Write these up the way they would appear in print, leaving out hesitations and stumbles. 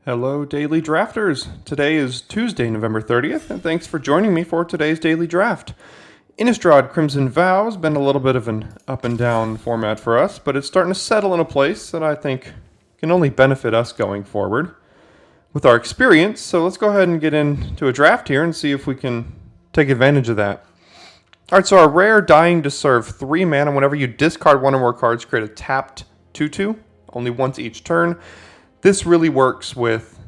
Hello, Daily Drafters. Today is Tuesday, November 30th, and thanks for joining me for today's Daily Draft. Innistrad Crimson Vow has been a little bit of an up and down format for us, but it's starting to settle in a place that I think can only benefit us going forward with our experience. So let's go ahead and get into a draft here and see if we can take advantage of that. Alright, so our rare Dying to Serve 3 mana. Whenever you discard one or more cards, create a tapped 2/2, only once each turn. This really works with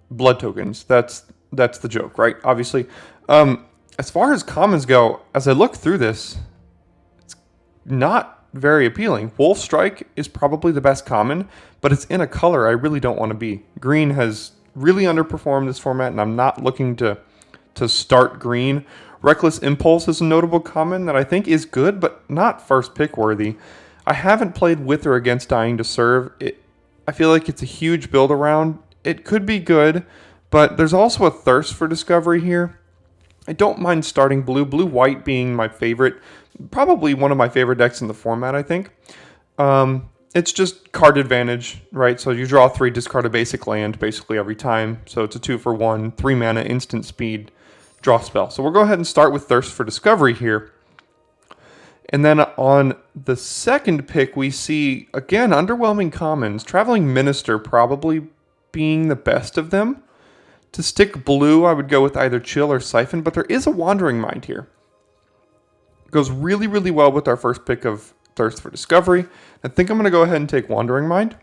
blood tokens. That's the joke, right? Obviously. As far as commons go, as I look through this, it's not very appealing. Wolf Strike is probably the best common, but it's in a color I really don't want to be. Green has really underperformed this format, and I'm not looking to start green. Reckless Impulse is a notable common that I think is good, but not first pick worthy. I haven't played with or against Dying to Serve. I feel like it's a huge build around. It could be good, but there's also a thirst for discovery here. I don't mind starting blue. Blue-white being my favorite, probably one of my favorite decks in the format, I think. It's just card advantage, right? So you draw 3, discard a basic land basically every time. So it's a 2-for-1, 3 mana, instant speed, draw spell. So we'll go ahead and start with Thirst for Discovery here. And then on the second pick, we see, again, underwhelming commons. Traveling Minister probably being the best of them. To stick blue, I would go with either Chill or Siphon, but there is a Wandering Mind here. It goes really, really well with our first pick of Thirst for Discovery. I think I'm going to go ahead and take Wandering Mind.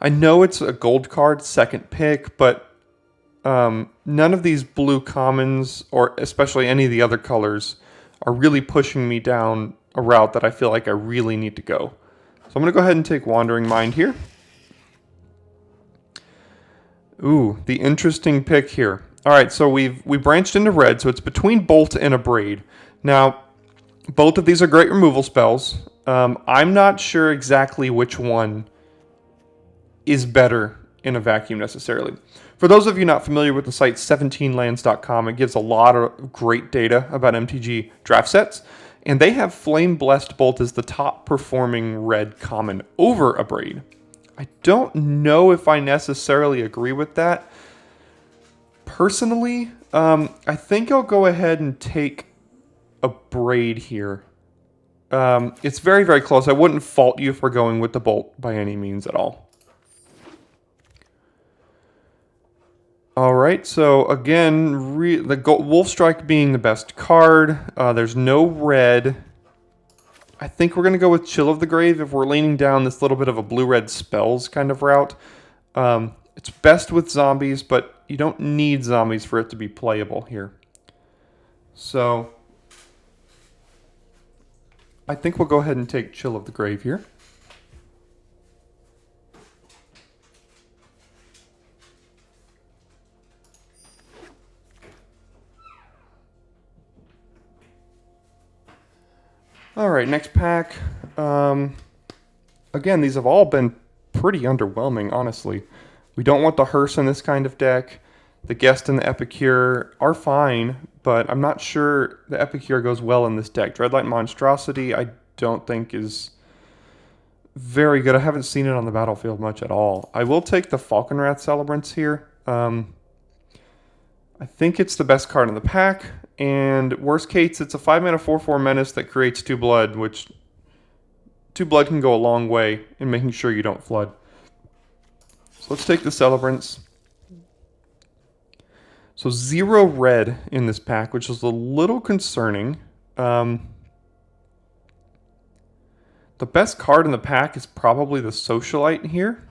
I know it's a gold card, second pick, but none of these blue commons, or especially any of the other colors, are really pushing me down a route that I feel like I really need to go. So I'm going to go ahead and take Wandering Mind here. Ooh, the interesting pick here. All right, so we branched into red, so it's between Bolt and Abrade. Now, both of these are great removal spells. I'm not sure exactly which one is better in a vacuum necessarily. For those of you not familiar with the site 17lands.com, it gives a lot of great data about MTG draft sets, and they have Flame Blessed Bolt as the top performing red common over Abrade. I don't know if I necessarily agree with that. Personally, I think I'll go ahead and take Abrade here. It's very, very close. I wouldn't fault you for going with the Bolt by any means at all. Alright, so again, the Wolf Strike being the best card. There's no red. I think we're going to go with Chill of the Grave if we're leaning down this little bit of a blue-red spells kind of route. It's best with zombies, but you don't need zombies for it to be playable here. So, I think we'll go ahead and take Chill of the Grave here. Alright, next pack. Again, these have all been pretty underwhelming, honestly. We don't want the Hearse in this kind of deck. The Guest and the Epicure are fine, but I'm not sure the Epicure goes well in this deck. Dreadlight Monstrosity, I don't think is very good. I haven't seen it on the battlefield much at all. I will take the Falconwrath Celebrants here. I think it's the best card in the pack. And worst case, it's a 5-mana 4/4 menace that creates 2 blood, which 2 blood can go a long way in making sure you don't flood. So let's take the Celebrants. So 0 red in this pack, which is a little concerning. The best card in the pack is probably the Socialite here.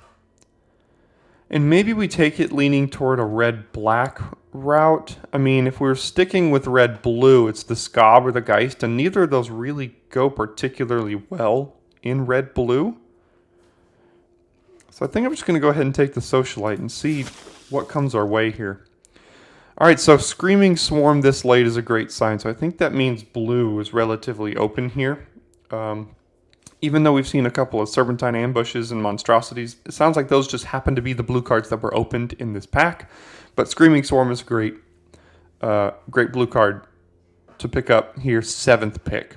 And maybe we take it leaning toward a red-black route. I mean, if we're sticking with red-blue, it's the Scob or the Geist, and neither of those really go particularly well in red-blue. So I think I'm just going to go ahead and take the Socialite and see what comes our way here. Alright, so Screaming Swarm this late is a great sign, so I think that means blue is relatively open here. Even though we've seen a couple of Serpentine Ambushes and Monstrosities, it sounds like those just happen to be the blue cards that were opened in this pack. But Screaming Swarm is a great blue card to pick up here, 7th pick.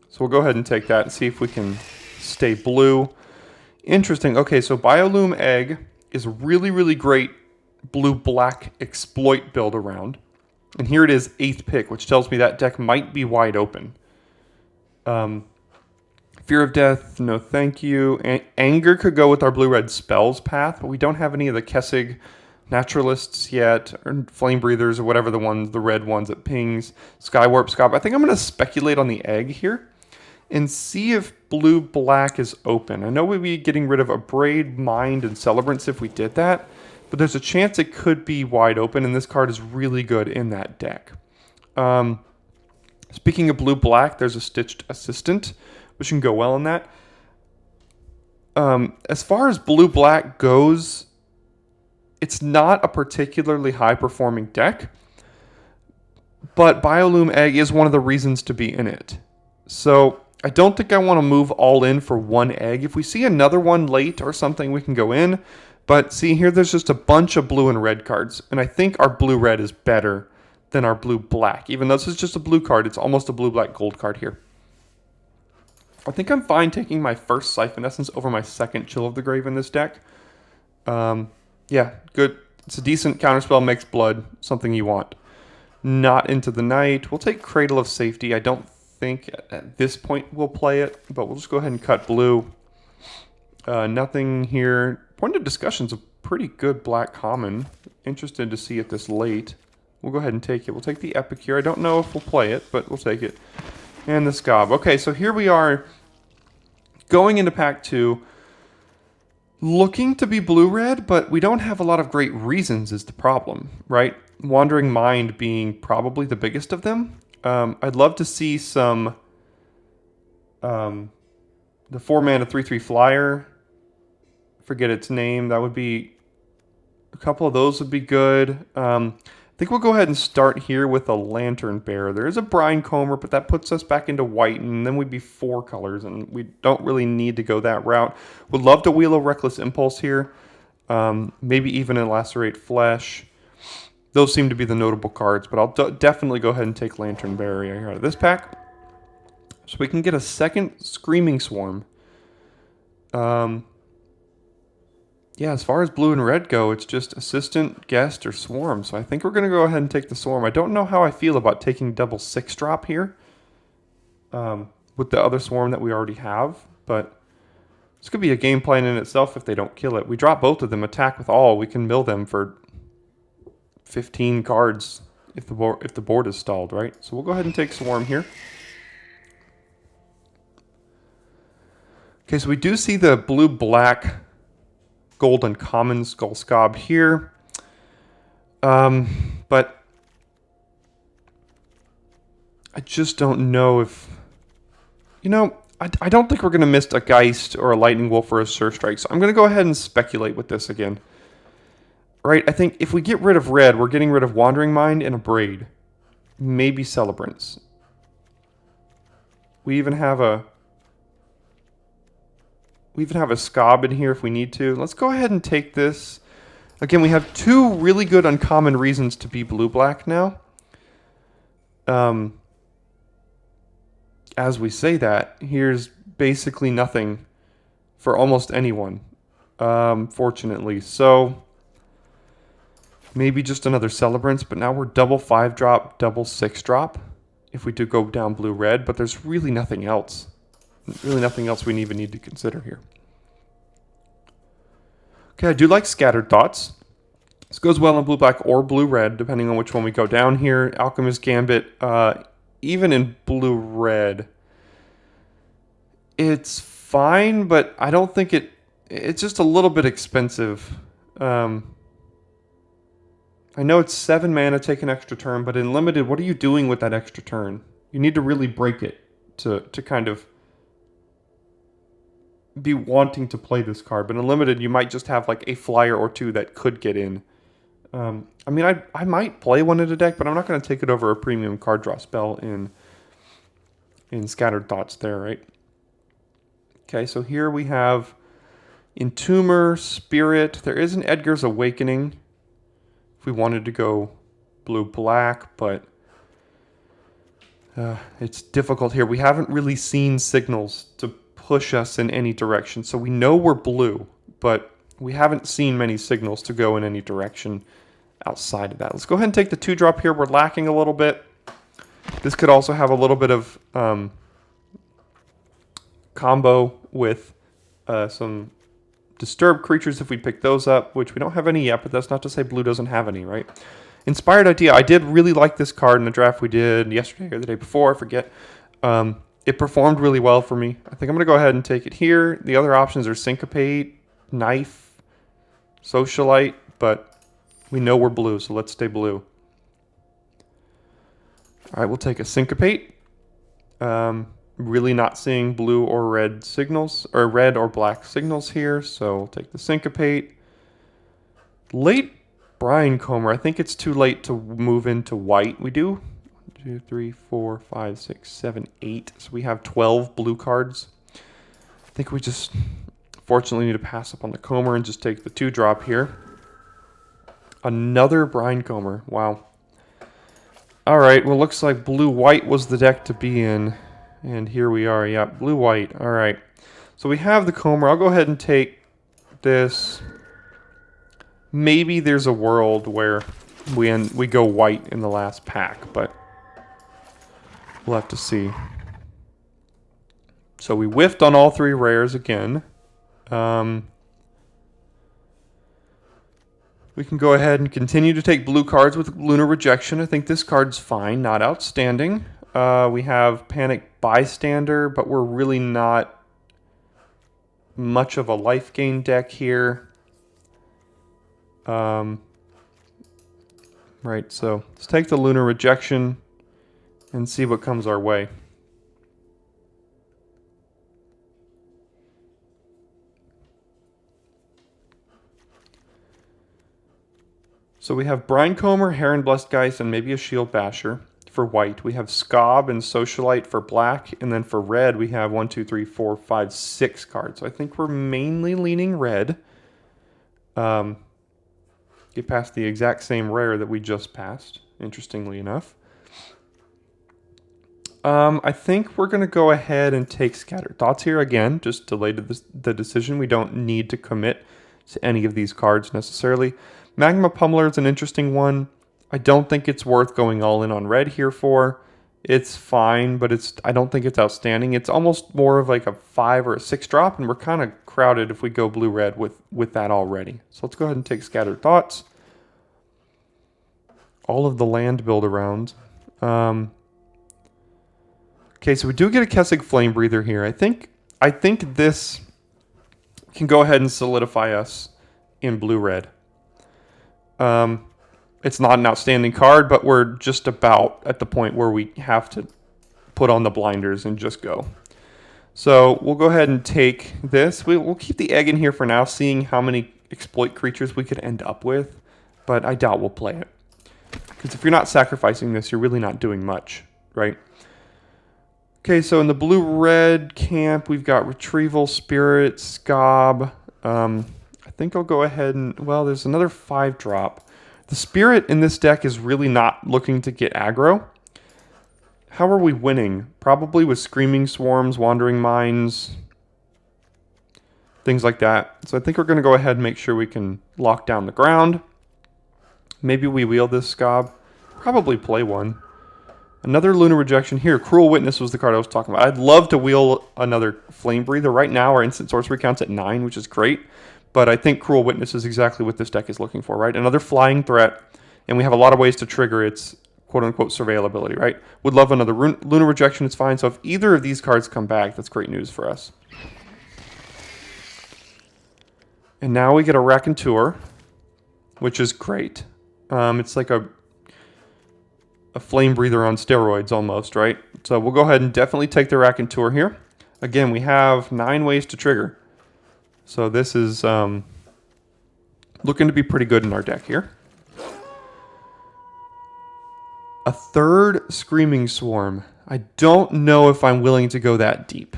So we'll go ahead and take that and see if we can stay blue. Interesting. Okay, so Biolume Egg is a really, really great blue-black exploit build around. And here it is, 8th pick, which tells me that deck might be wide open. Fear of Death, no thank you. Anger could go with our blue-red spells path, but we don't have any of the Kessig Naturalists yet, or Flame Breathers, or whatever the red ones that pings. Skywarp, Scop. I think I'm going to speculate on the egg here and see if blue-black is open. I know we'd be getting rid of Abrade, Mind, and Celebrants if we did that, but there's a chance it could be wide open, and this card is really good in that deck. Speaking of blue-black, there's a Stitched Assistant, which can go well in that. As far as blue-black goes, it's not a particularly high-performing deck, but Biolume Egg is one of the reasons to be in it. So I don't think I want to move all in for one egg. If we see another one late or something, we can go in. But see here, there's just a bunch of blue and red cards, and I think our blue-red is better than our blue-black. Even though this is just a blue card, it's almost a blue-black gold card here. I think I'm fine taking my first Siphon Essence over my second Chill of the Grave in this deck. Yeah, good. It's a decent counterspell, makes blood, something you want. Not Into the Night. We'll take Cradle of Safety. I don't think at this point we'll play it, but we'll just go ahead and cut blue. Nothing here. Point of Discussion's a pretty good black common. Interested to see it this late. We'll go ahead and take it. We'll take the Epic here. I don't know if we'll play it, but we'll take it. And the Scob. Okay, so here we are going into pack 2. Looking to be blue-red, but we don't have a lot of great reasons is the problem, right? Wandering Mind being probably the biggest of them. I'd love to see some... the 4-mana 3/3 flyer. Forget its name. That would be... A couple of those would be good. I think we'll go ahead and start here with a Lantern Bearer. There is a Brine Comber, but that puts us back into white, and then we'd be 4 colors, and we don't really need to go that route. Would love to wheel a Reckless Impulse here. Maybe even a Lacerate Flesh. Those seem to be the notable cards, but I'll definitely go ahead and take Lantern Bearer here out of this pack. So we can get a second Screaming Swarm. Yeah, as far as blue and red go, it's just Assistant, Guest, or Swarm. So I think we're going to go ahead and take the Swarm. I don't know how I feel about taking double 6-drop here with the other Swarm that we already have, but this could be a game plan in itself if they don't kill it. We drop both of them, attack with all. We can mill them for 15 cards if the board is stalled, right? So we'll go ahead and take Swarm here. Okay, so we do see the blue-black Golden Common Skull Scob here. But I just don't know if... You know, I don't think we're going to miss a Geist or a Lightning Wolf or a Surstrike, so I'm going to go ahead and speculate with this again. Right, I think if we get rid of red, we're getting rid of Wandering Mind and a Braid. Maybe Celebrants. We even have a Scob in here if we need to. Let's go ahead and take this. Again, we have 2 really good uncommon reasons to be blue-black now. As we say that, here's basically nothing for almost anyone, fortunately. So, maybe just another Celebrants, but now we're double 5-drop, double 6-drop if we do go down blue-red, but there's really nothing else. Really nothing else we even need to consider here. Okay, I do like Scattered Thoughts. This goes well in blue-black or blue-red, depending on which one we go down here. Alchemist Gambit, even in blue-red, it's fine, but I don't think it's just a little bit expensive. I know it's 7 mana, take an extra turn, but in limited, what are you doing with that extra turn? You need to really break it to kind of be wanting to play this card, but in limited you might just have like a flyer or 2 that could get in. I mean, I might play one in a deck, but I'm not going to take it over a premium card draw spell in Scattered Thoughts there, right? Okay, so here we have Entomber, Spirit. There is an Edgar's Awakening if we wanted to go blue-black, but it's difficult here. We haven't really seen signals to push us in any direction. So we know we're blue, but we haven't seen many signals to go in any direction outside of that. Let's go ahead and take the 2-drop here. We're lacking a little bit. This could also have a little bit of combo with some disturbed creatures if we pick those up, which we don't have any yet, but that's not to say blue doesn't have any, right? Inspired Idea. I did really like this card in the draft we did yesterday or the day before, I forget. It performed really well for me. I think I'm going to go ahead and take it here. The other options are Syncopate, Knife, Socialite, but we know we're blue, so let's stay blue. All right, we'll take a Syncopate. Really not seeing blue or red signals, or red or black signals here, so we'll take the Syncopate. Late Brinecomer. I think it's too late to move into white. We do 1, 2, 3, 4, 5, 6, 7, 8. So we have 12 blue cards. I think we just fortunately need to pass up on the Comer and just take the 2-drop here. Another Brinecomer. Wow. All right. Well, looks like blue-white was the deck to be in. And here we are. Yeah, blue-white. All right. So we have the Comer. I'll go ahead and take this. Maybe there's a world where we go white in the last pack, but we'll have to see. So we whiffed on all 3 rares again. We can go ahead and continue to take blue cards with Lunar Rejection. I think this card's fine, not outstanding. We have Panic Bystander, but we're really not much of a life gain deck here. Right, so let's take the Lunar Rejection and see what comes our way. So we have Brinecomer, Heron Blessed and maybe a Shield Basher for white. We have Scob and Socialite for black, and then for red we have 1, 2, 3, 4, 5, 6 cards. So I think we're mainly leaning red. Get past the exact same rare that we just passed, interestingly enough. I think we're going to go ahead and take Scattered Thoughts here again, just delay the decision. We don't need to commit to any of these cards necessarily. Magma Pummeler is an interesting one. I don't think it's worth going all in on red here for. It's fine, but I don't think it's outstanding. It's almost more of like a 5 or a 6 drop, and we're kind of crowded if we go blue-red with that already. So let's go ahead and take Scattered Thoughts. All of the land build around. Okay, so we do get a Kessig Flame Breather here. I think this can go ahead and solidify us in blue-red. It's not an outstanding card, but we're just about at the point where we have to put on the blinders and just go. So we'll go ahead and take this. We'll keep the egg in here for now, seeing how many exploit creatures we could end up with, but I doubt we'll play it. Because if you're not sacrificing this, you're really not doing much, right? Okay, so in the blue-red camp, we've got Retrieval, Spirit, Scob. I think I'll go ahead and... Well, there's another 5-drop. The Spirit in this deck is really not looking to get aggro. How are we winning? Probably with Screaming Swarms, Wandering Minds, things like that. So I think we're going to go ahead and make sure we can lock down the ground. Maybe we wheel this Scob. Probably play one. Another Lunar Rejection here. Cruel Witness was the card I was talking about. I'd love to wheel another Flame Breather. Right now our instant sorcery count's at 9, which is great. But I think Cruel Witness is exactly what this deck is looking for, right? Another flying threat, and we have a lot of ways to trigger its quote-unquote surveil ability, right? Would love another Lunar Rejection, it's fine. So if either of these cards come back, that's great news for us. And now we get a Raconteur, which is great. It's like a Flame Breather on steroids almost, right? So we'll go ahead and definitely take the Raconteur here. Again, we have 9 ways to trigger. So this is looking to be pretty good in our deck here. A third Screaming Swarm. I don't know if I'm willing to go that deep.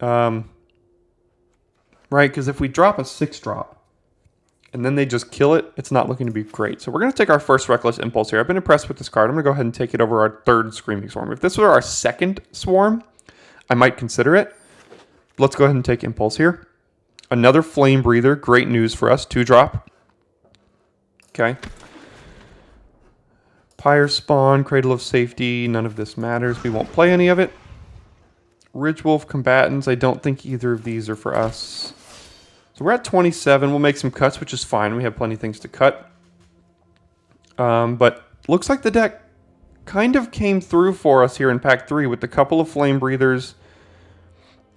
Right, because if we drop a 6-drop and then they just kill it, it's not looking to be great. So we're going to take our first Reckless Impulse here. I've been impressed with this card. I'm going to go ahead and take it over our 3rd Screaming Swarm. If this were our 2nd Swarm, I might consider it. Let's go ahead and take Impulse here. Another Flame Breather. Great news for us. 2-drop. Okay. Pyre Spawn, Cradle of Safety. None of this matters. We won't play any of it. Ridgewolf Combatants. I don't think either of these are for us. So we're at 27. We'll make some cuts, which is fine. We have plenty of things to cut. But looks like the deck kind of came through for us here in Pack 3 with a couple of Flame Breathers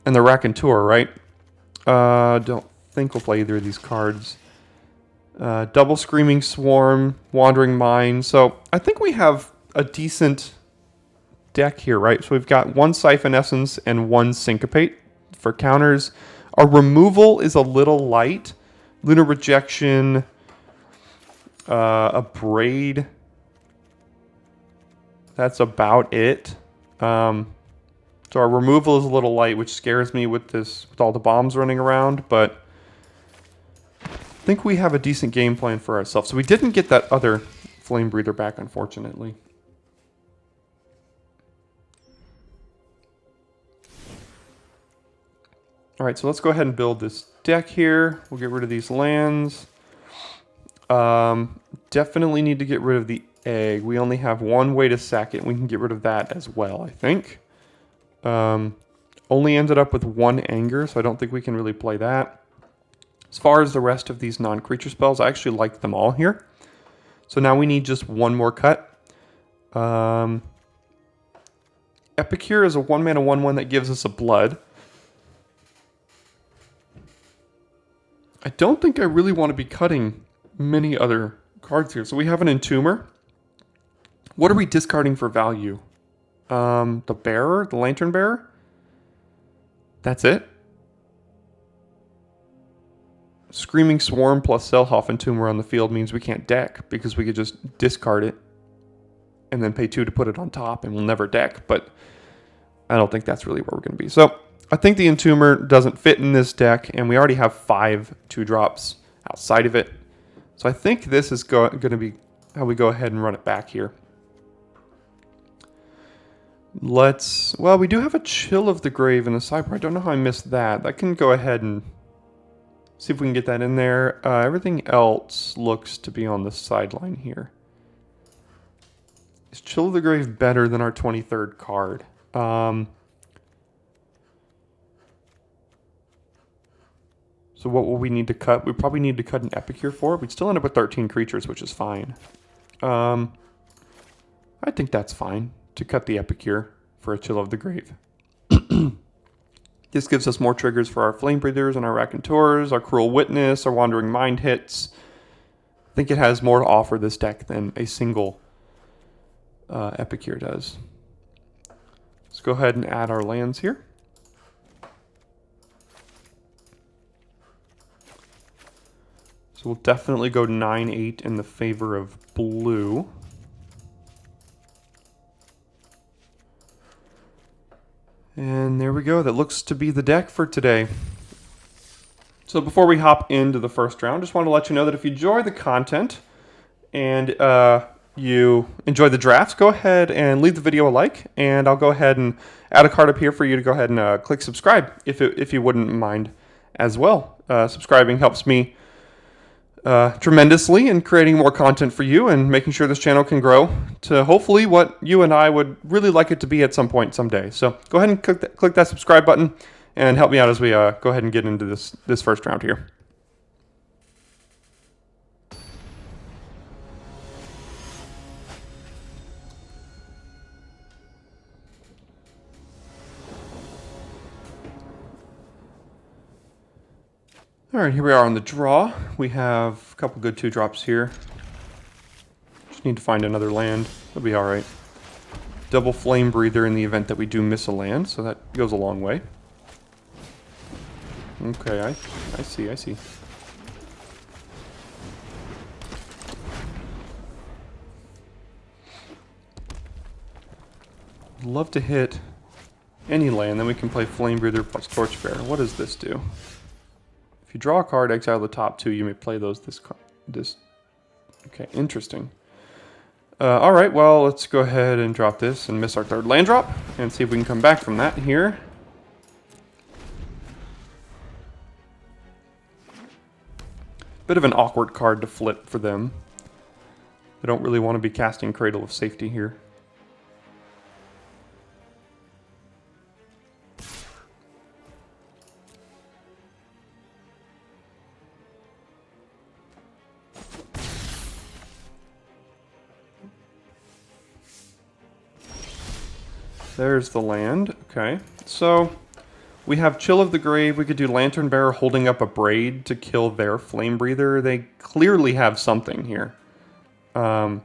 and the Raconteur, right? Don't think we'll play either of these cards. Double Screaming Swarm, Wandering Mine. So I think we have a decent deck here, right? So we've got 1 Siphon Essence and 1 Syncopate for counters. Our removal is a little light. Lunar Rejection, a Braid. That's about it. So our removal is a little light, which scares me with all the bombs running around, but I think we have a decent game plan for ourselves. So we didn't get that other Flame Breather back, unfortunately. All right, so let's go ahead and build this deck here. We'll get rid of these lands. Definitely need to get rid of the egg. We only have one way to sack it. We can get rid of that as well, I think. Only ended up with 1 anger, so I don't think we can really play that. As far as the rest of these non-creature spells, I actually like them all here. So now we need just 1 more cut. Epicure is a 1-mana 1/1 that gives us a blood. I don't think I really want to be cutting many other cards here. So we have an Entomber. What are we discarding for value? The Bearer? The Lantern Bearer? That's it? Screaming Swarm plus Selhoff Entomber on the field means we can't deck because we could just discard it and then pay 2 to put it on top and we'll never deck. But I don't think that's really where we're going to be. So I think the Entomber doesn't fit in this deck, and we already have 5 2-drops outside of it. So I think this is going to be how we go ahead and run it back here. Well, we do have a Chill of the Grave in the sideboard. I don't know how I missed that. I can go ahead and see if we can get that in there. Everything else looks to be on the sideline here. Is Chill of the Grave better than our 23rd card? So what will we need to cut? We probably need to cut an Epicure for it. We'd still end up with 13 creatures, which is fine. I think that's fine to cut the Epicure for a Chill of the Grave. This gives us more triggers for our Flame Breathers and our Raconteurs, our Cruel Witness, our Wandering Mind hits. I think it has more to offer this deck than a single Epicure does. Let's go ahead and add our lands here. So we'll definitely go 9-8 in the favor of blue. And there we go. That looks to be the deck for today. So before we hop into the first round, just want to let you know that if you enjoy the content and you enjoy the drafts, go ahead and leave the video a like, and I'll go ahead and add a card up here for you to go ahead and click subscribe if you wouldn't mind as well. Subscribing helps me tremendously in creating more content for you and making sure this channel can grow to hopefully what you and I would really like it to be at some point someday. So go ahead and click that subscribe button and help me out as we go ahead and get into this first round here. All right, here we are on the draw. We have a couple good 2-drops here. Just need to find another land. That'll be all right. Double Flame Breather in the event that we do miss a land, so that goes a long way. Okay, I see. Love to hit any land, then we can play Flame Breather plus Torchbearer. What does this do? If you draw a card, exile the top 2, you may play those this. Okay, interesting. All right, well, let's go ahead and drop this and miss our 3rd land drop and see if we can come back from that here. Bit of an awkward card to flip for them. They don't really want to be casting Cradle of Safety here. There's the land. Okay, so we have Chill of the Grave. We could do Lantern Bearer holding up a Braid to kill their Flame Breather. They clearly have something here. I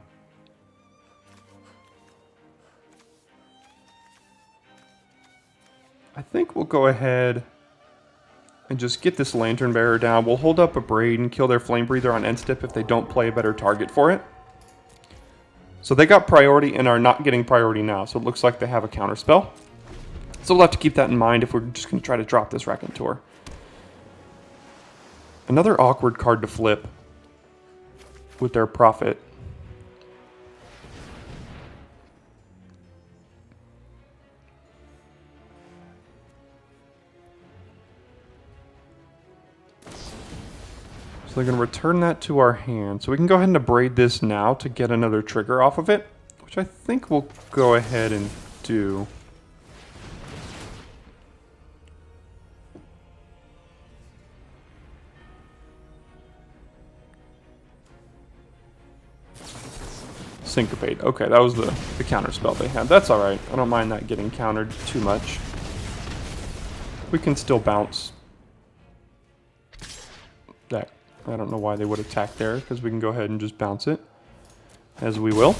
think we'll go ahead and just get this Lantern Bearer down. We'll hold up a Braid and kill their Flame Breather on end step if they don't play a better target for it. So they got priority and are not getting priority now, so it looks like they have a counter spell. So we'll have to keep that in mind if we're just going to try to drop this Raconteur. Another awkward card to flip with their Prophet. So they're going to return that to our hand. So we can go ahead and abrade this now to get another trigger off of it, which I think we'll go ahead and do. Syncopate. Okay, that was the counter spell they had. That's alright. I don't mind that getting countered too much. We can still bounce that. I don't know why they would attack there, because we can go ahead and just bounce it, as we will.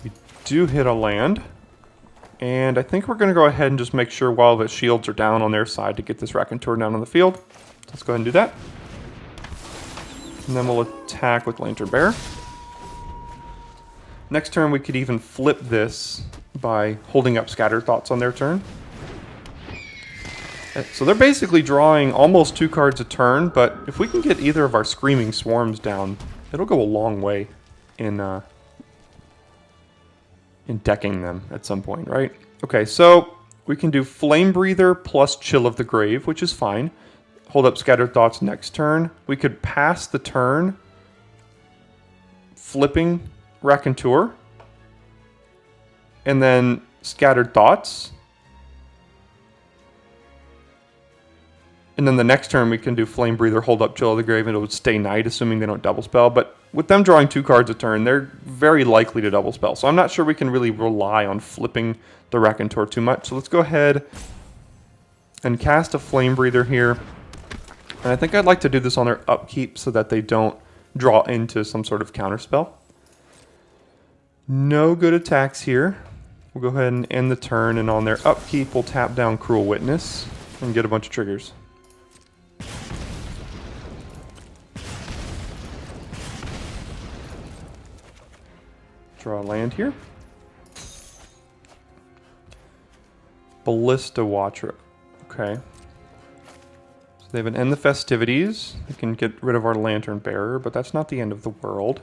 We do hit a land, and I think we're going to go ahead and just make sure while the shields are down on their side to get this Raconteur down on the field. Let's go ahead and do that. And then we'll attack with Lantern Bearer. Next turn we could even flip this by holding up Scattered Thoughts on their turn. So they're basically drawing almost 2 cards a turn, but if we can get either of our Screaming Swarms down, it'll go a long way in decking them at some point, right? Okay, so we can do Flame Breather plus Chill of the Grave, which is fine. Hold up Scattered Thoughts next turn. We could pass the turn flipping Raconteur and then Scattered Thoughts. And then the next turn we can do Flame Breather, hold up Chill of the Grave, and it would stay Night, assuming they don't double spell. But with them drawing 2 cards a turn, they're very likely to double spell. So I'm not sure we can really rely on flipping the Raconteur too much. So let's go ahead and cast a Flame Breather here. And I think I'd like to do this on their upkeep so that they don't draw into some sort of counter spell. No good attacks here. We'll go ahead and end the turn, and on their upkeep we'll tap down Cruel Witness and get a bunch of triggers. Draw a land here. Ballista Watcher. Okay. So they have an End the Festivities. They can get rid of our Lantern Bearer, but that's not the end of the world.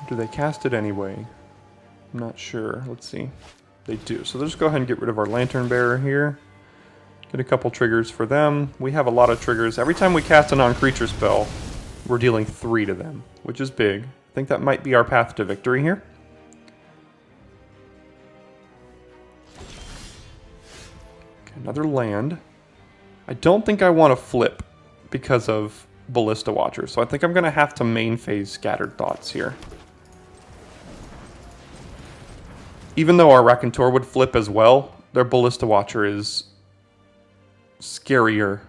Do they cast it anyway? I'm not sure. Let's see. They do. So let's go ahead and get rid of our Lantern Bearer here. Get a couple triggers for them. We have a lot of triggers. Every time we cast a non-creature spell, we're dealing 3 to them, which is big. I think that might be our path to victory here. Okay, another land. I don't think I want to flip because of Ballista Watcher, so I think I'm going to have to main phase Scattered Thoughts here. Even though our Raconteur would flip as well, their Ballista Watcher is scarier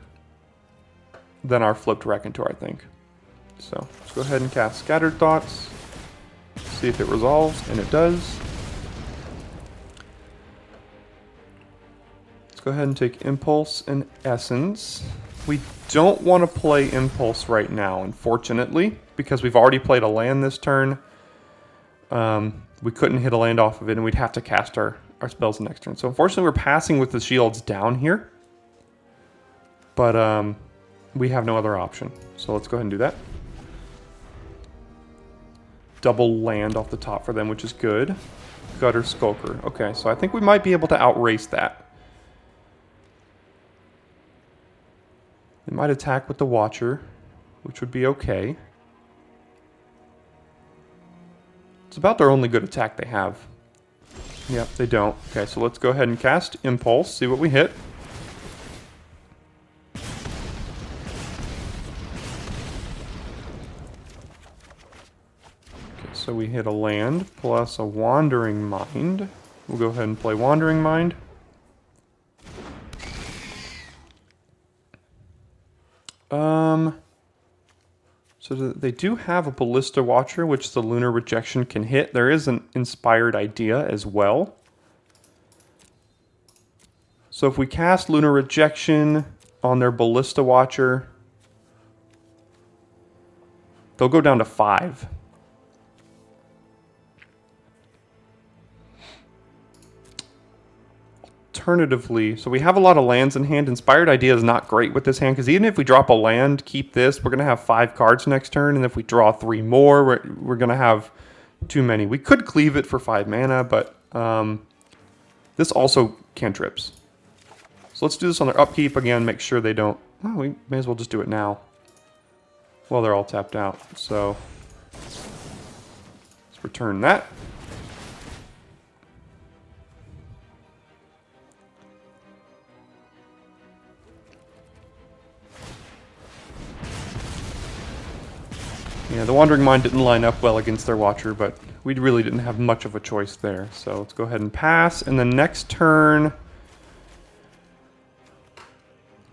than our flipped Raconteur, I think. So let's go ahead and cast Scattered Thoughts. See if it resolves, and it does. Let's go ahead and take Impulse and Essence. We don't want to play Impulse right now, unfortunately, because we've already played a land this turn. We couldn't hit a land off of it, and we'd have to cast our spells the next turn. So unfortunately, we're passing with the shields down here. But we have no other option. So let's go ahead and do that. double land off the top for them, which is good. Gutter Skulker. Okay, so I think we might be able to outrace that. They might attack with the Watcher, which would be okay. It's about their only good attack they have. Yep, they don't. Okay, so let's go ahead and cast Impulse, see what we hit. Okay, so we hit a land plus a Wandering Mind. We'll go ahead and play Wandering Mind. So they do have a Ballista Watcher, which the Lunar Rejection can hit. There is an Inspired Idea as well. So if we cast Lunar Rejection on their Ballista Watcher, they'll go down to 5. Alternatively, so we have a lot of lands in hand. Inspired Idea is not great with this hand, because even if we drop a land, keep this, we're going to have 5 cards next turn, and if we draw 3 more, we're going to have too many. We could cleave it for 5 mana, but this also cantrips. So let's do this on their upkeep again, make sure they don't... Well, we may as well just do it now. Well, they're all tapped out, so let's return that. Yeah, the Wandering Mind didn't line up well against their Watcher, but we really didn't have much of a choice there. So let's go ahead and pass, and the next turn,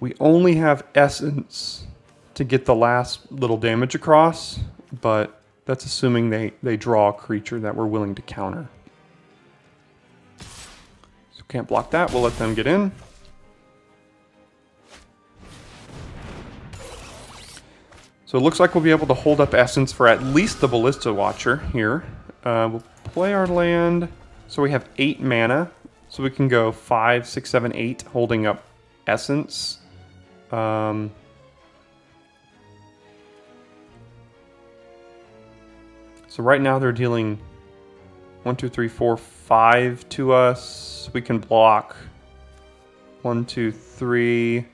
we only have Essence to get the last little damage across, but that's assuming they draw a creature that we're willing to counter. So can't block that, we'll let them get in. So it looks like we'll be able to hold up Essence for at least the Ballista Watcher here. We'll play our land. So we have 8 mana. So we can go 5, 6, 7, 8, holding up Essence. So right now they're dealing 1, 2, 3, 4, 5 to us. We can block 1, 2, 3...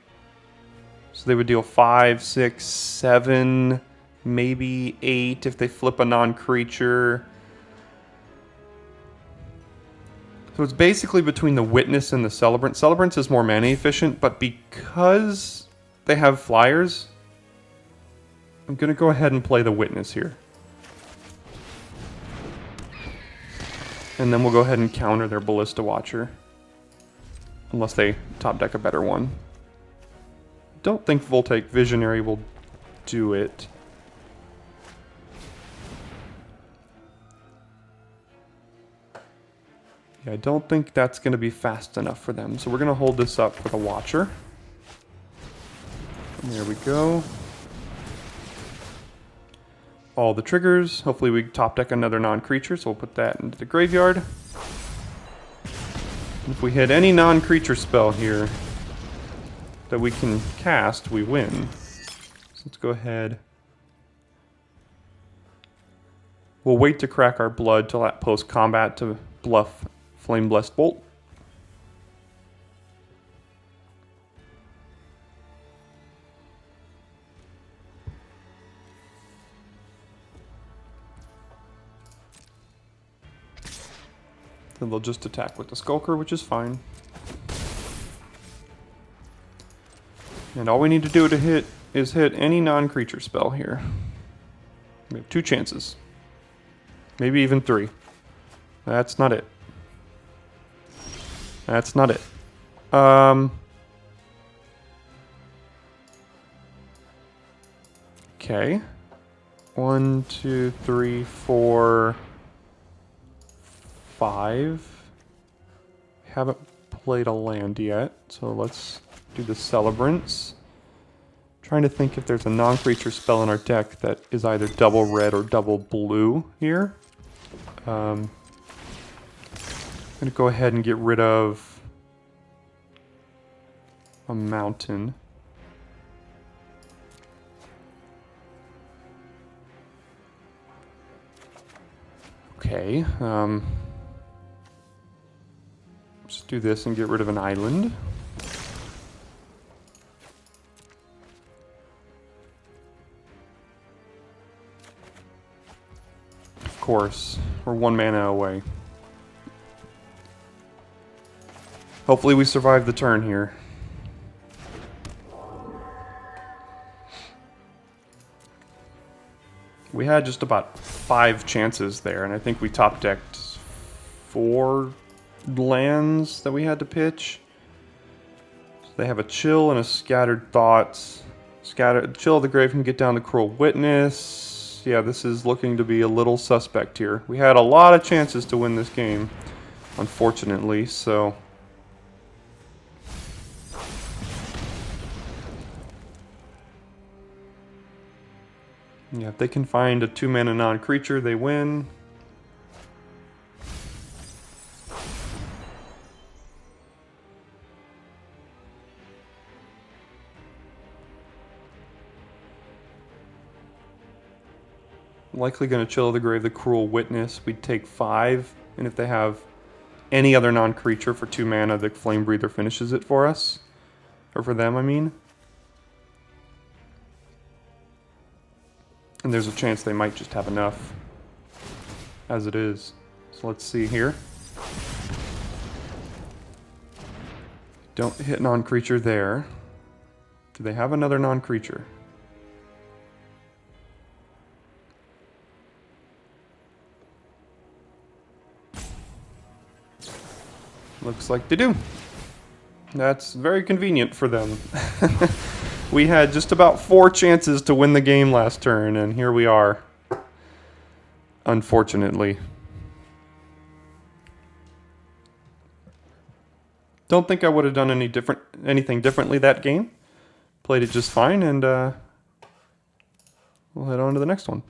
So they would deal 5, 6, 7, maybe 8 if they flip a non-creature. So it's basically between the Witness and the Celebrant. Celebrant is more mana efficient, but because they have flyers, I'm going to go ahead and play the Witness here. And then we'll go ahead and counter their Ballista Watcher. Unless they top deck a better one. Don't think Voltaic Visionary will do it. Yeah, I don't think that's going to be fast enough for them. So we're going to hold this up for the Watcher. And there we go. All the triggers. Hopefully we top deck another non-creature, so we'll put that into the graveyard. If we hit any non-creature spell here that we can cast, we win. So let's go ahead. We'll wait to crack our blood till that post-combat to bluff Flame Blessed Bolt. Then they'll just attack with the Skulker, which is fine. And all we need to do to hit is hit any non-creature spell here. We have 2 chances. Maybe even 3. That's not it. That's not it. Okay. 1, 2, 3, 4, 5. Haven't played a land yet, so let's do the Celebrants. Trying to think if there's a non-creature spell in our deck that is either double red or double blue here. I'm going to go ahead and get rid of a mountain. okay. Just do this and get rid of an island. Of course, we're 1 mana away. Hopefully we survive the turn here. We had just about 5 chances there, and I think we top decked 4 lands that we had to pitch. So they have a Chill and a Scattered Thoughts. Chill of the Grave can get down to Cruel Witness. Yeah, this is looking to be a little suspect here. We had a lot of chances to win this game, unfortunately, so... Yeah, if they can find a 2-mana non-creature, they win. Likely going to Chill of the Grave, the Cruel Witness. We'd take 5, and if they have any other non-creature for 2 mana, the Flame Breather finishes it for us. Or for them, I mean. And there's a chance they might just have enough as it is. So let's see here. Don't hit non-creature there. Do they have another non-creature? Looks like they do. That's very convenient for them. We had just about 4 chances to win the game last turn, and here we are. Unfortunately. Don't think I would have done anything differently that game. Played it just fine, and we'll head on to the next one.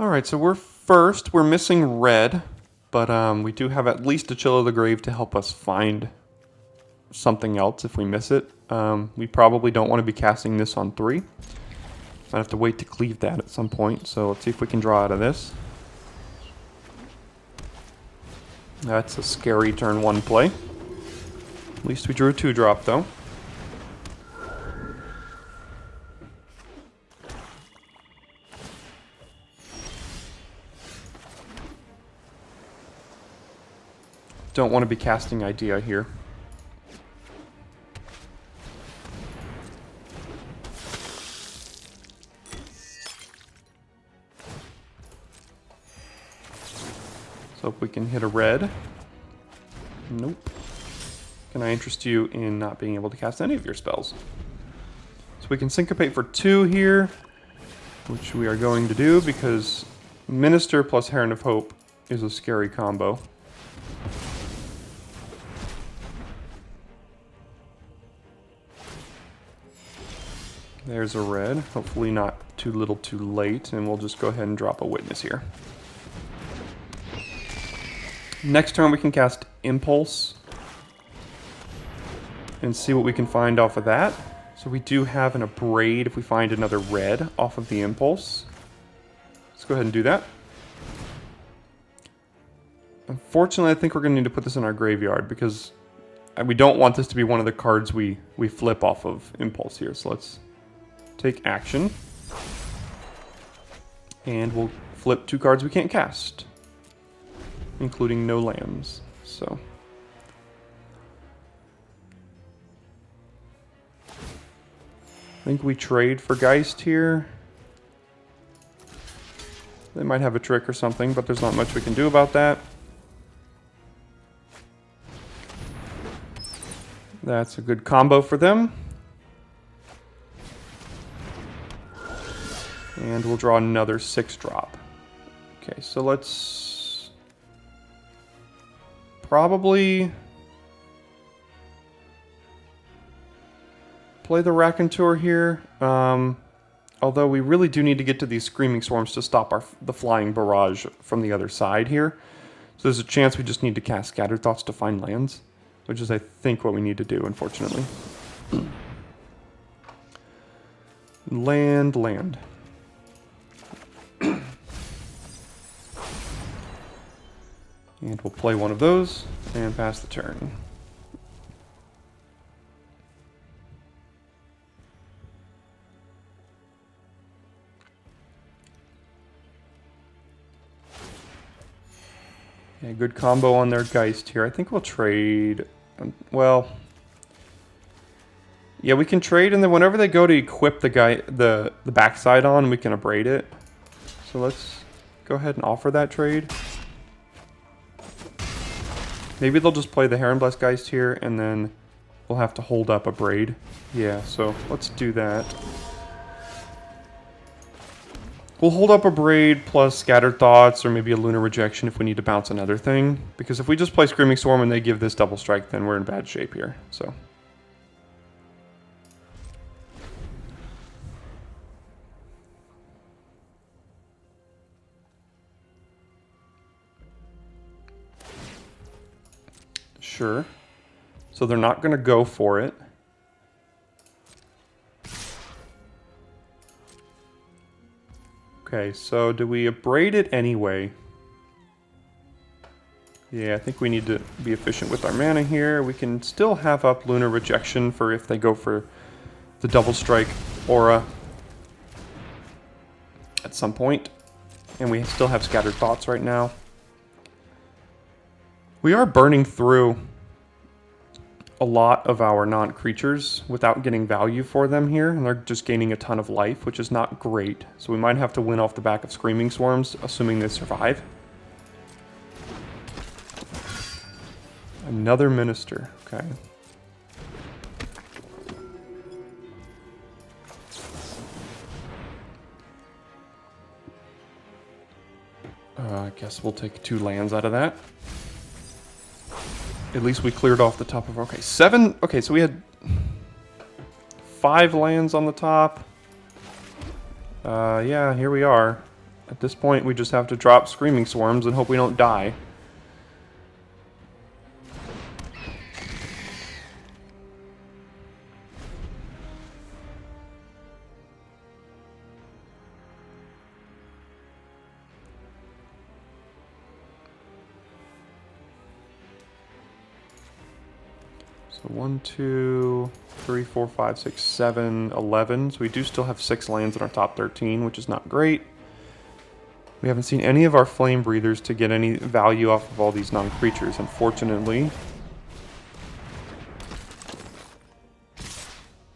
Alright, so we're first. We're missing red, but we do have at least a Chill of the Grave to help us find something else if we miss it. We probably don't want to be casting this on 3. Might have to wait to cleave that at some point, so let's see if we can draw out of this. That's a scary turn 1 play. At least we drew a 2-drop, though. Don't want to be casting Idea here. So if we can hit a red. Nope. Can I interest you in not being able to cast any of your spells? So we can Syncopate for 2 here, which we are going to do because Minister plus Heron of Hope is a scary combo. There's a red, hopefully not too little too late, and we'll just go ahead and drop a Witness here. Next turn we can cast Impulse and see what we can find off of that. So we do have an Abrade if we find another red off of the Impulse. Let's go ahead and do that. Unfortunately, I think we're going to need to put this in our graveyard because we don't want this to be one of the cards we flip off of Impulse here. So let's take action. And we'll flip 2 cards we can't cast. including no lands. So I think we trade for Geist here. They might have a trick or something, but there's not much we can do about that. That's a good combo for them. And we'll draw another 6-drop. Okay, so let's probably play the Raconteur here. Although we really do need to get to these Screaming Swarms to stop the flying barrage from the other side here. So there's a chance we just need to cast Scattered Thoughts to find lands, which is, I think, what we need to do, unfortunately. Land. And we'll play one of those and pass the turn. Okay, good combo on their Geist here. I think we'll trade. Well, yeah, we can trade, and then whenever they go to equip the backside on, we can abrade it. So let's go ahead and offer that trade. Maybe they'll just play the Heron Blast Geist here, and then we'll have to hold up abrade. Yeah, so let's do that. We'll hold up abrade plus Scattered Thoughts, or maybe a Lunar Rejection if we need to bounce another thing. Because if we just play Screaming Swarm and they give this double strike, then we're in bad shape here. So sure. So they're not going to go for it. Okay, so do we abrade it anyway? Yeah, I think we need to be efficient with our mana here. We can still have up Lunar Rejection for if they go for the double strike aura at some point. And we still have Scattered Thoughts right now. We are burning through a lot of our non-creatures without getting value for them here, and they're just gaining a ton of life, which is not great. So we might have to win off the back of Screaming Swarms, assuming they survive. Another Minister, okay. I guess we'll take 2 lands out of that. At least we cleared off the top of... Okay, 7... Okay, so we had 5 lands on the top. Yeah, here we are. At this point, we just have to drop Screaming Swarms and hope we don't die. So 1, 2, 3, 4, 5, 6, 7, 11. So we do still have 6 lands in our top 13, which is not great. We haven't seen any of our Flame Breathers to get any value off of all these non-creatures, unfortunately.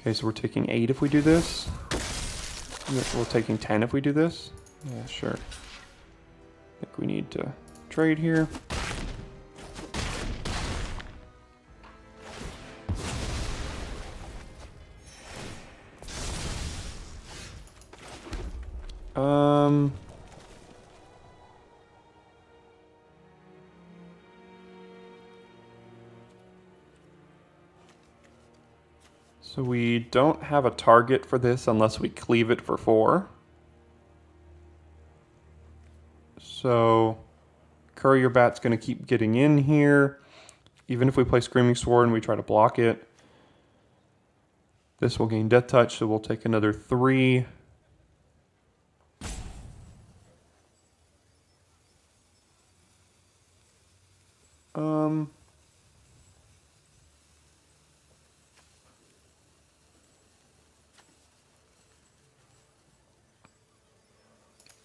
Okay, so we're taking 8 if we do this. We're taking 10 if we do this. Yeah, sure. I think we need to trade here. So we don't have a target for this unless we cleave it for 4. So Courier Bat's going to keep getting in here. Even if we play Screaming Sword and we try to block it, this will gain Death Touch, so we'll take another 3.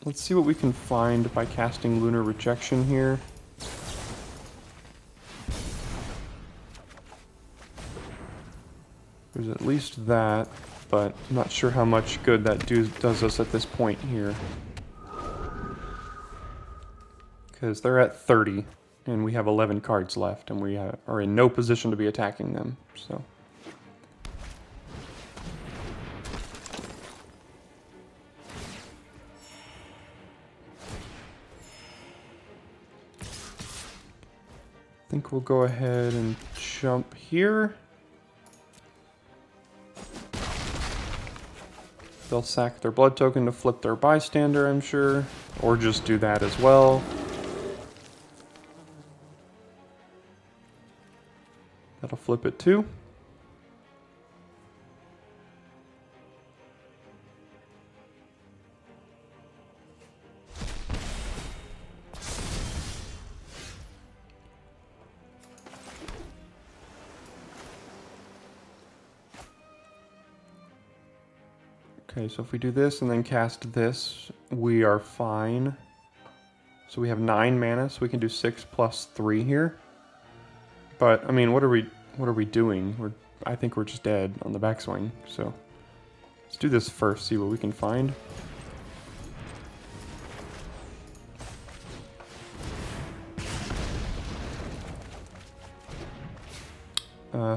Let's see what we can find by casting Lunar Rejection here. There's at least that, but I'm not sure how much good that does us at this point here. Because they're at 30, and we have 11 cards left, and we are in no position to be attacking them, so... I think we'll go ahead and jump here. They'll sack their blood token to flip their bystander, I'm sure. Or just do that as well. That'll flip it too. Okay, so if we do this and then cast this, we are fine. So we have 9 mana, so we can do 6 plus 3 here. But I mean, what are we doing? I think we're just dead on the backswing. So let's do this first, see what we can find.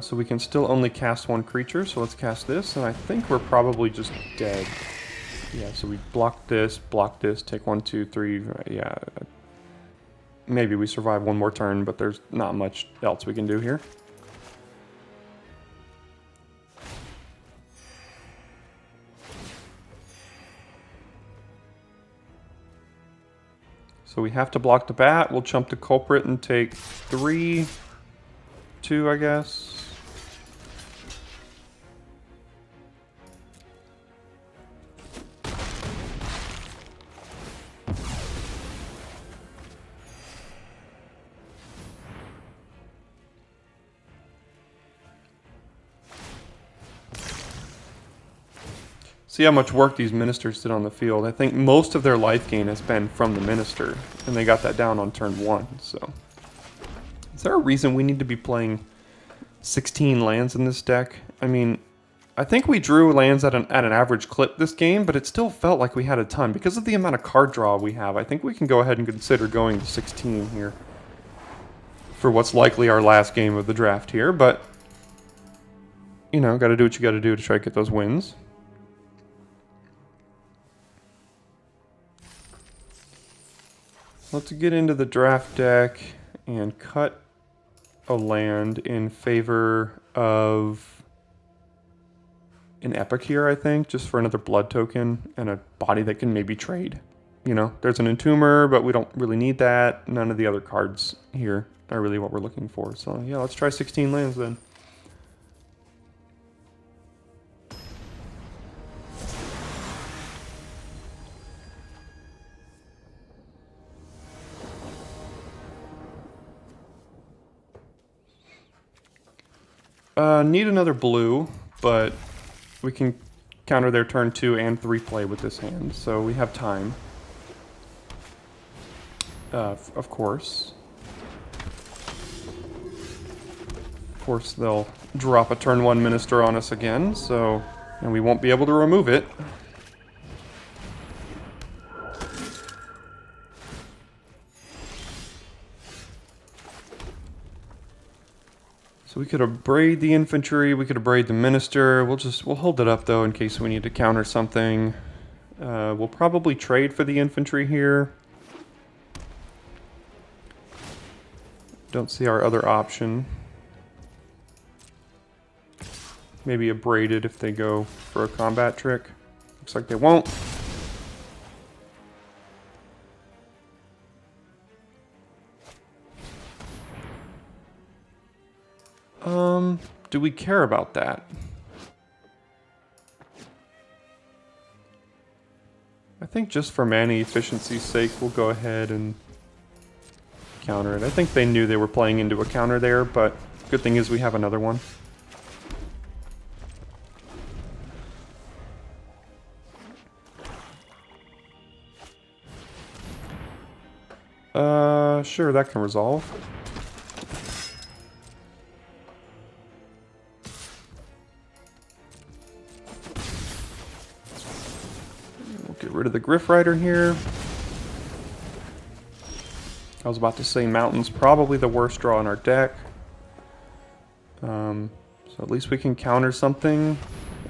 So we can still only cast 1 creature, so let's cast this, and I think we're probably just dead. Yeah, so we block this, take 1, 2, 3, yeah. Maybe we survive 1 more turn, but there's not much else we can do here. So we have to block the bat, we'll chump the culprit and take 3, 2, I guess. See how much work these ministers did on the field. I think most of their life gain has been from the minister, and they got that down on turn 1, so. Is there a reason we need to be playing 16 lands in this deck? I mean, I think we drew lands at an average clip this game, but it still felt like we had a ton. Because of the amount of card draw we have, I think we can go ahead and consider going to 16 here. For what's likely our last game of the draft here, but... You know, gotta do what you gotta do to try to get those wins. Let's get into the draft deck and cut a land in favor of an Epic here, I think, just for another blood token and a body that can maybe trade. You know, there's an Entomber, but we don't really need that. None of the other cards here are really what we're looking for. So yeah, let's try 16 lands then. Need another blue, but we can counter their turn 2 and 3 play with this hand, so we have time. Of course. Of course, they'll drop a turn 1 minister on us again, so... And we won't be able to remove it. So we could abrade the infantry, we could abrade the minister. We'll hold it up though in case we need to counter something. We'll probably trade for the infantry here. Don't see our other option. Maybe abraded if they go for a combat trick. Looks like they won't. Do we care about that? I think just for mana efficiency's sake, we'll go ahead and counter it. I think they knew they were playing into a counter there, but good thing is we have another one. Sure, that can resolve. rid of the Griff Rider here. I was about to say Mountain's probably the worst draw in our deck. So at least we can counter something.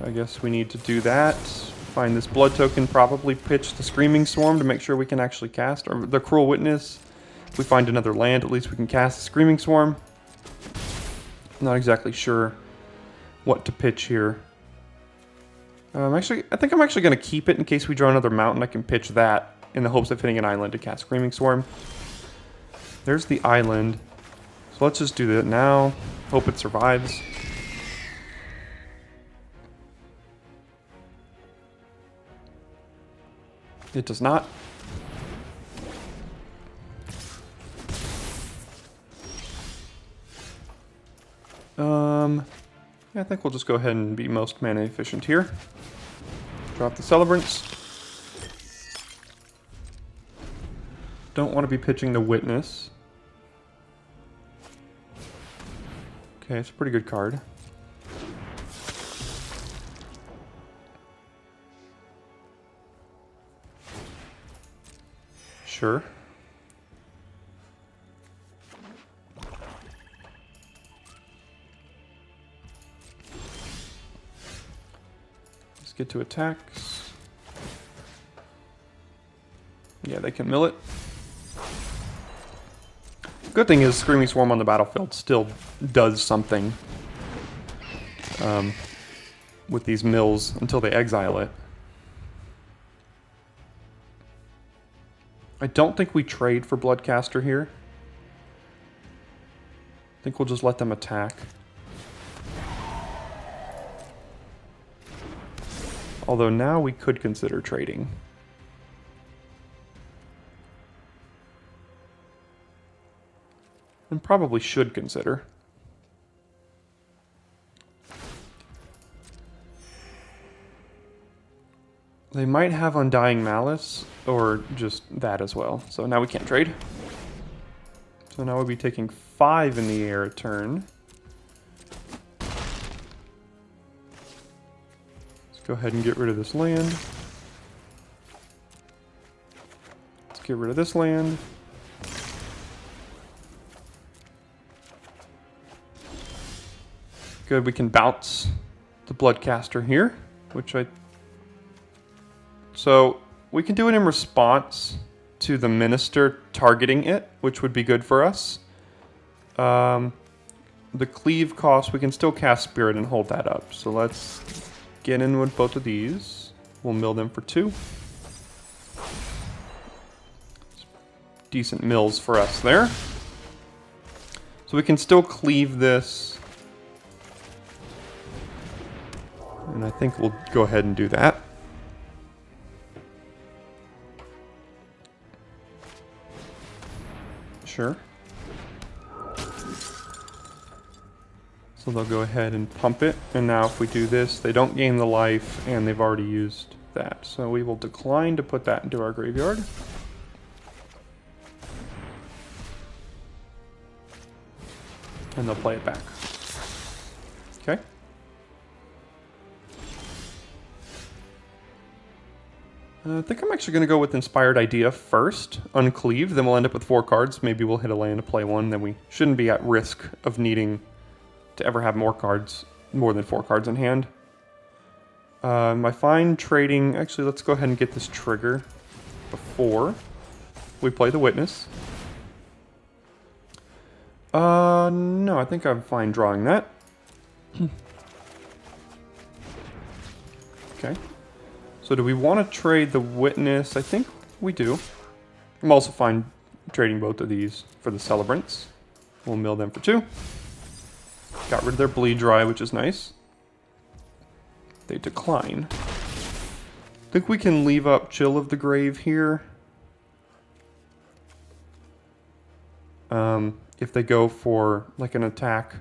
I guess we need to do that. Find this blood token, probably pitch the Screaming Swarm to make sure we can actually cast, or the Cruel Witness. If we find another land, at least we can cast the Screaming Swarm. Not exactly sure what to pitch here. I think I'm actually going to keep it in case we draw another mountain. I can pitch that in the hopes of hitting an island to cast Screaming Swarm. There's the island. So let's just do that now. Hope it survives. It does not. Yeah, I think we'll just go ahead and be most mana efficient here. Drop the Celebrants. Don't want to be pitching the Witness. Okay, it's a pretty good card. Sure. Let's get to attacks. Yeah, they can mill it. Good thing is Screaming Swarm on the battlefield still does something with these mills until they exile it. I don't think we trade for Bloodcaster here. I think we'll just let them attack. Although now we could consider trading. And probably should consider. They might have Undying Malice, or just that as well. So now we can't trade. So now we'll be taking 5 in the air a turn. Let's go ahead and get rid of this land. Let's get rid of this land. Good, we can bounce the Bloodcaster here, which So we can do it in response to the Minister targeting it, which would be good for us. The cleave cost, we can still cast Spirit and hold that up. So let's get in with both of these. We'll mill them for 2. Decent mills for us there. So we can still cleave this. And I think we'll go ahead and do that. Sure. So they'll go ahead and pump it, and now if we do this, they don't gain the life, and they've already used that. So we will decline to put that into our graveyard. And they'll play it back. Okay. I think I'm actually going to go with Inspired Idea first, uncleave, then we'll end up with 4 cards. Maybe we'll hit a land to play 1, then we shouldn't be at risk of needing to ever have more than 4 cards in hand. I find trading, actually let's go ahead and get this trigger before we play the Witness. No, I think I'm fine drawing that. Okay. So do we want to trade the Witness? I think we do. I'm also fine trading both of these for the Celebrants. We'll mill them for 2. Got rid of their Bleed Dry, which is nice. They decline. I think we can leave up Chill of the Grave here. If they go for like an attack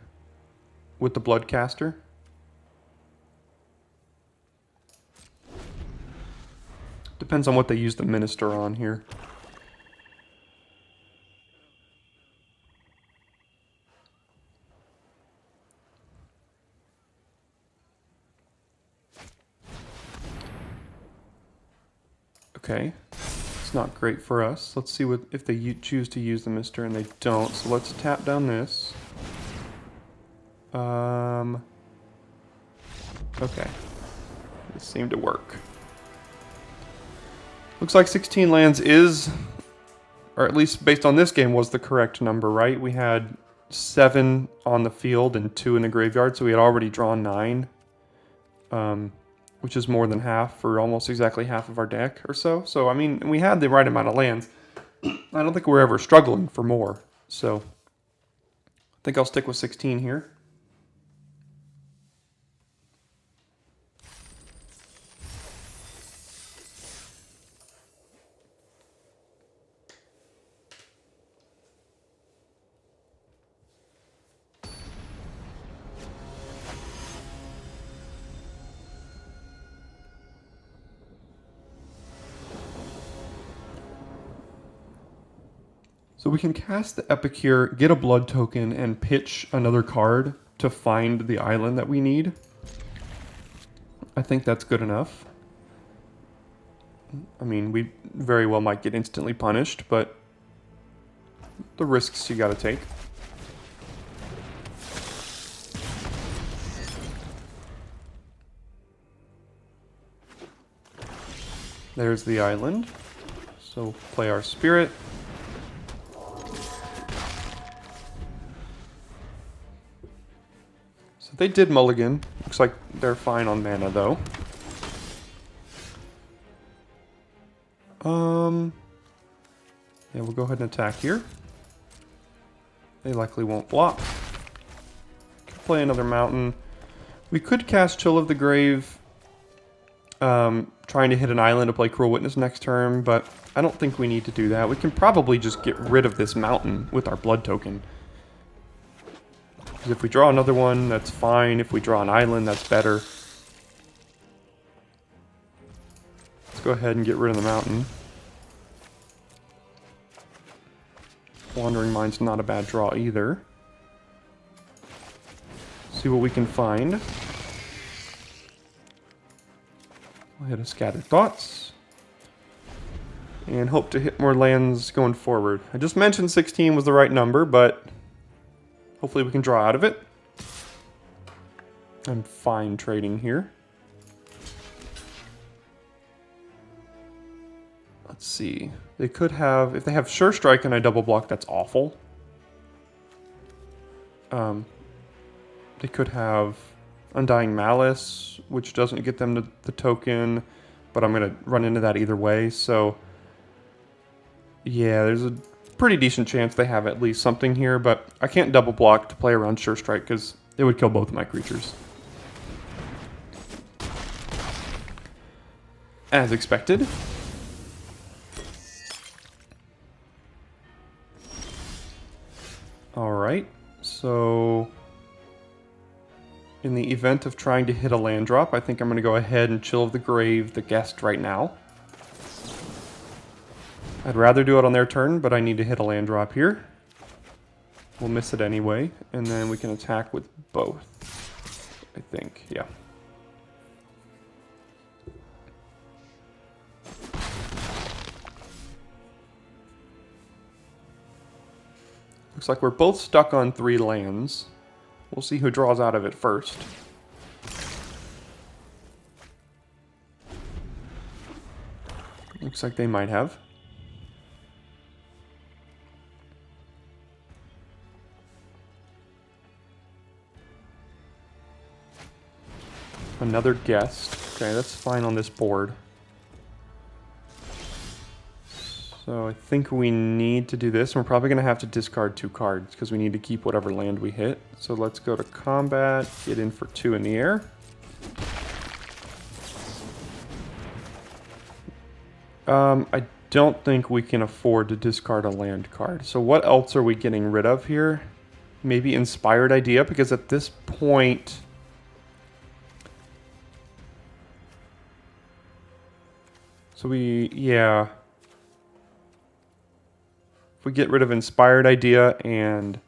with the Bloodcaster. Depends on what they use the Minister on here. Okay. It's not great for us. Let's see if they choose to use the Mister, and they don't. So let's tap down this. Okay. This seemed to work. Looks like 16 lands is, or at least based on this game, was the correct number, right? We had 7 on the field and 2 in the graveyard, so we had already drawn 9. Which is more than half, for almost exactly half of our deck or so. So, I mean, we had the right amount of lands. I don't think we're ever struggling for more. So, I think I'll stick with 16 here. So we can cast the Epic here, get a blood token, and pitch another card to find the island that we need. I think that's good enough. I mean, we very well might get instantly punished, but the risks you gotta take. There's the island. So play our spirit. So they did mulligan. Looks like they're fine on mana though. Yeah, we'll go ahead and attack here. They likely won't block. Could play another mountain. We could cast Chill of the Grave, trying to hit an island to play Cruel Witness next turn, but I don't think we need to do that. We can probably just get rid of this mountain with our blood token. Because if we draw another one, that's fine. If we draw an island, that's better. Let's go ahead and get rid of the mountain. Wandering Mind's not a bad draw either. See what we can find. We'll hit a Scattered Thoughts. And hope to hit more lands going forward. I just mentioned 16 was the right number, but hopefully we can draw out of it. I'm fine trading here. Let's see. They could have, if they have Sure Strike and I double block, that's awful. They could have Undying Malice, which doesn't get them the token, but I'm going to run into that either way. So, yeah, there's a pretty decent chance they have at least something here, but I can't double block to play around Sure Strike because it would kill both of my creatures. As expected. Alright, so in the event of trying to hit a land drop, I think I'm going to go ahead and Chill of the Grave the guest right now. I'd rather do it on their turn, but I need to hit a land drop here. We'll miss it anyway, and then we can attack with both, I think, yeah. Looks like we're both stuck on 3 lands. We'll see who draws out of it first. Looks like they might have. Another guest. Okay, that's fine on this board. So I think we need to do this. We're probably going to have to discard 2 cards because we need to keep whatever land we hit. So let's go to combat, get in for 2 in the air. I don't think we can afford to discard a land card. So what else are we getting rid of here? Maybe Inspired Idea, because at this point... So yeah... If we get rid of Inspired Idea and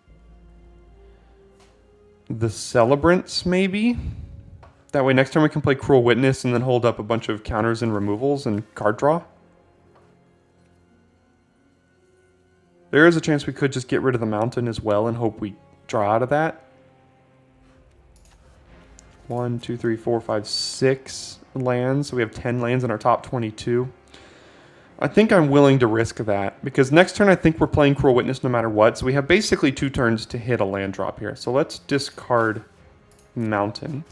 the Celebrants, maybe? That way next time we can play Cruel Witness and then hold up a bunch of counters and removals and card draw. There is a chance we could just get rid of the mountain as well and hope we draw out of that. 1, 2, 3, 4, 5, 6 lands. So we have 10 lands in our top 22. I think I'm willing to risk that because next turn I think we're playing Cruel Witness no matter what. So we have basically 2 turns to hit a land drop here. So let's discard Mountain.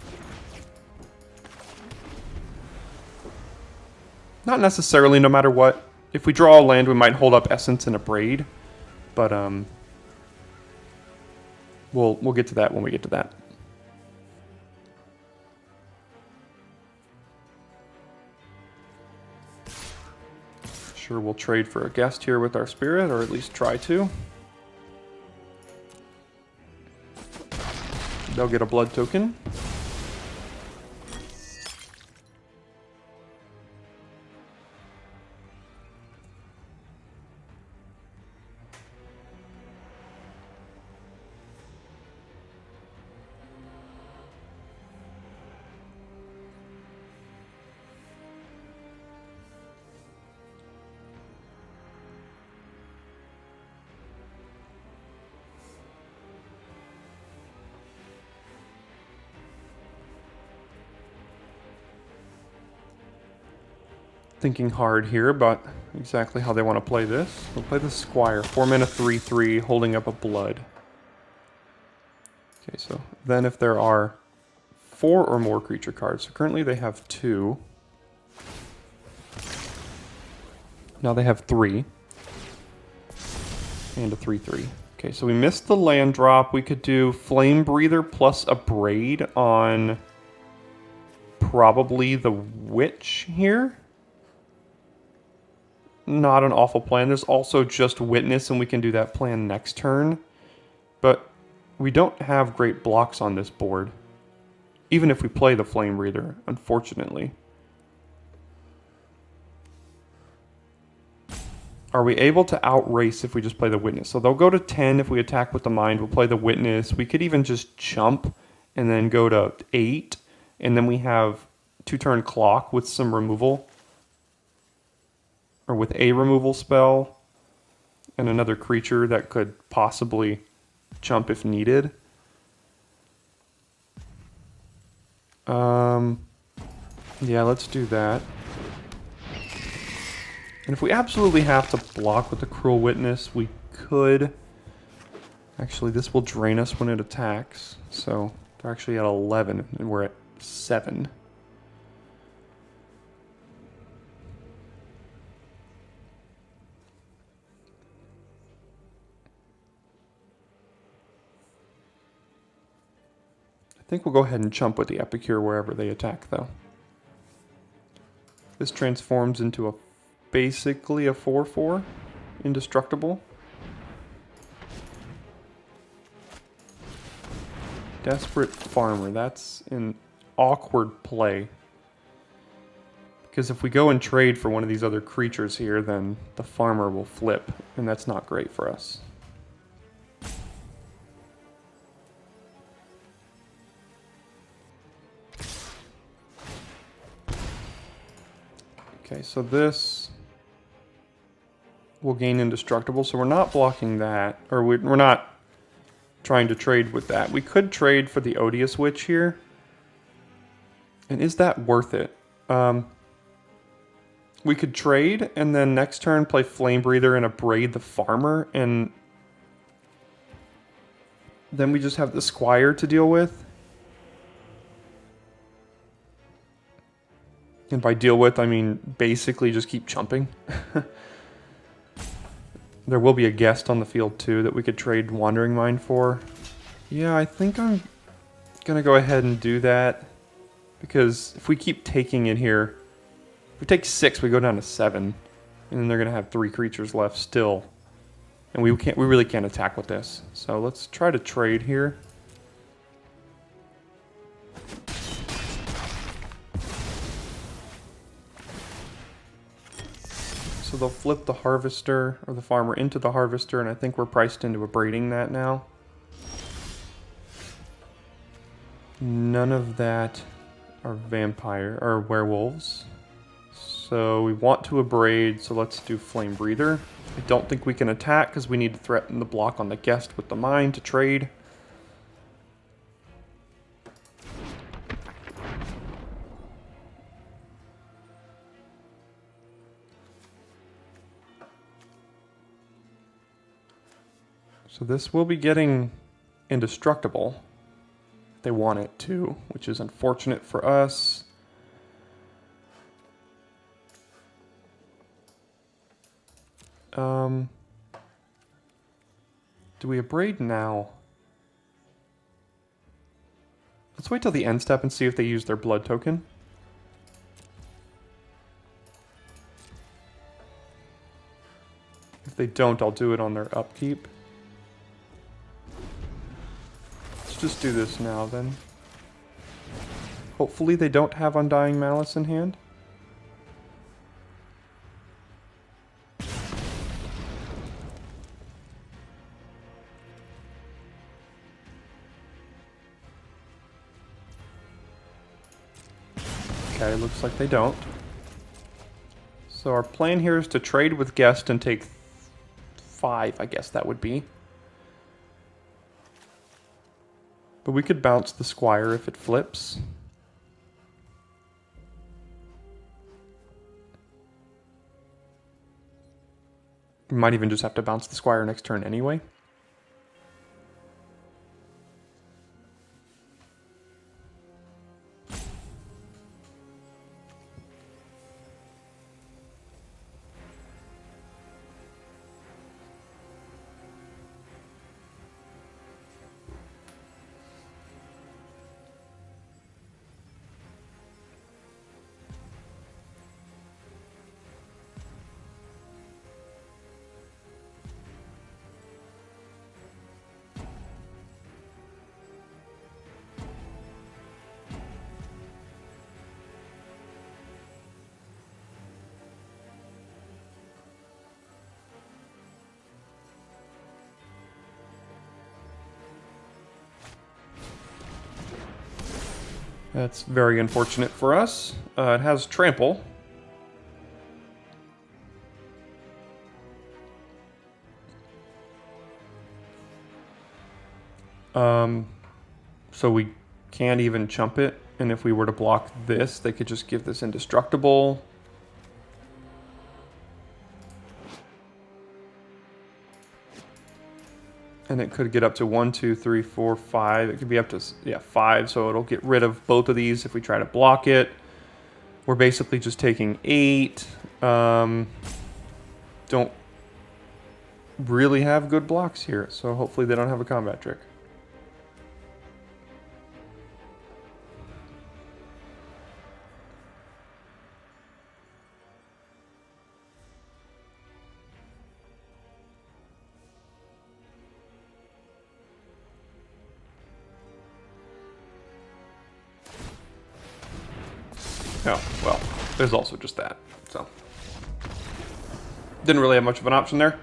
Not necessarily no matter what. If we draw a land, we might hold up Essence and a Braid. But we'll get to that when we get to that. Sure, we'll trade for a guest here with our Spirit, or at least try to. They'll get a blood token. Thinking hard here about exactly how they want to play this. We'll play the Squire, 4 mana 3/3, holding up a blood. Okay, so then if there are 4 or more creature cards, so currently they have 2. Now they have 3. And a 3/3. Okay, so we missed the land drop. We could do Flame Breather plus a Braid on probably the Witch here. Not an awful plan. There's also just Witness, and we can do that plan next turn. But we don't have great blocks on this board. Even if we play the Flame Breather, unfortunately. Are we able to outrace if we just play the Witness? So they'll go to 10 if we attack with the Mind. We'll play the Witness. We could even just jump and then go to 8. And then we have 2-turn clock with some removal. Or with a removal spell. And another creature that could possibly jump if needed. Yeah, let's do that. And if we absolutely have to block with the Cruel Witness, we could. Actually, this will drain us when it attacks. So they're actually at 11 and we're at 7. I think we'll go ahead and chump with the Epicure wherever they attack, though. This transforms into a basically a 4/4, indestructible. Desperate Farmer, that's an awkward play. Because if we go and trade for one of these other creatures here, then the Farmer will flip, and that's not great for us. Okay, so this will gain indestructible, so we're not blocking that, or we're not trying to trade with that. We could trade for the Odious Witch here. And is that worth it? We could trade, and then next turn play Flame Breather and Abrade the Farmer, and then we just have the Squire to deal with. And by deal with, I mean basically just keep chumping. There will be a guest on the field too that we could trade Wandering Mind for. Yeah, I think I'm going to go ahead and do that. Because if we keep taking it here, if we take 6, we go down to 7. And then they're going to have 3 creatures left still. And we really can't attack with this. So let's try to trade here. So they'll flip the Harvester, or the Farmer, into the Harvester, and I think we're priced into abrading that now. None of that are vampire, or werewolves. So we want to abrade, so let's do Flame Breather. I don't think we can attack because we need to threaten the block on the guest with the mine to trade. So this will be getting indestructible. They want it to, which is unfortunate for us. Do we abrade now? Let's wait till the end step and see if they use their blood token. If they don't, I'll do it on their upkeep. Let's just do this now then. Hopefully they don't have Undying Malice in hand. Okay, looks like they don't. So our plan here is to trade with Guest and take 5, I guess that would be. But we could bounce the Squire if it flips. We might even just have to bounce the Squire next turn anyway. That's very unfortunate for us. It has Trample. So we can't even chump it, and if we were to block this, they could just give this indestructible. And it could get up to 1, 2, 3, 4, 5. It could be up to, yeah, 5. So it'll get rid of both of these if we try to block it. We're basically just taking 8. Don't really have good blocks here. So hopefully they don't have a combat trick. Oh, well, there's also just that, so. Didn't really have much of an option there.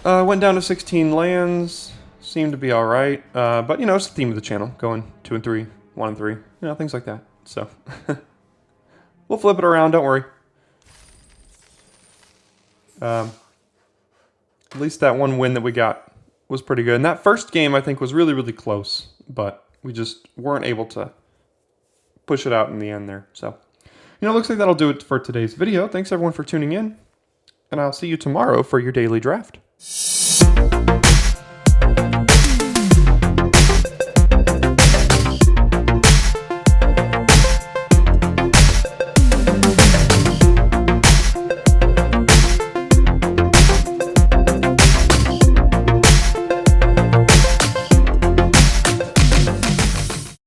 Went down to 16 lands, seemed to be alright, but, you know, it's the theme of the channel, going 2 and 3, 1 and 3, you know, things like that, so. We'll flip it around, don't worry. At least that one win that we got was pretty good, and that first game, I think, was really, really close, but we just weren't able to push it out in the end there. So, you know, looks like that'll do it for today's video. Thanks everyone for tuning in, and I'll see you tomorrow for your daily draft.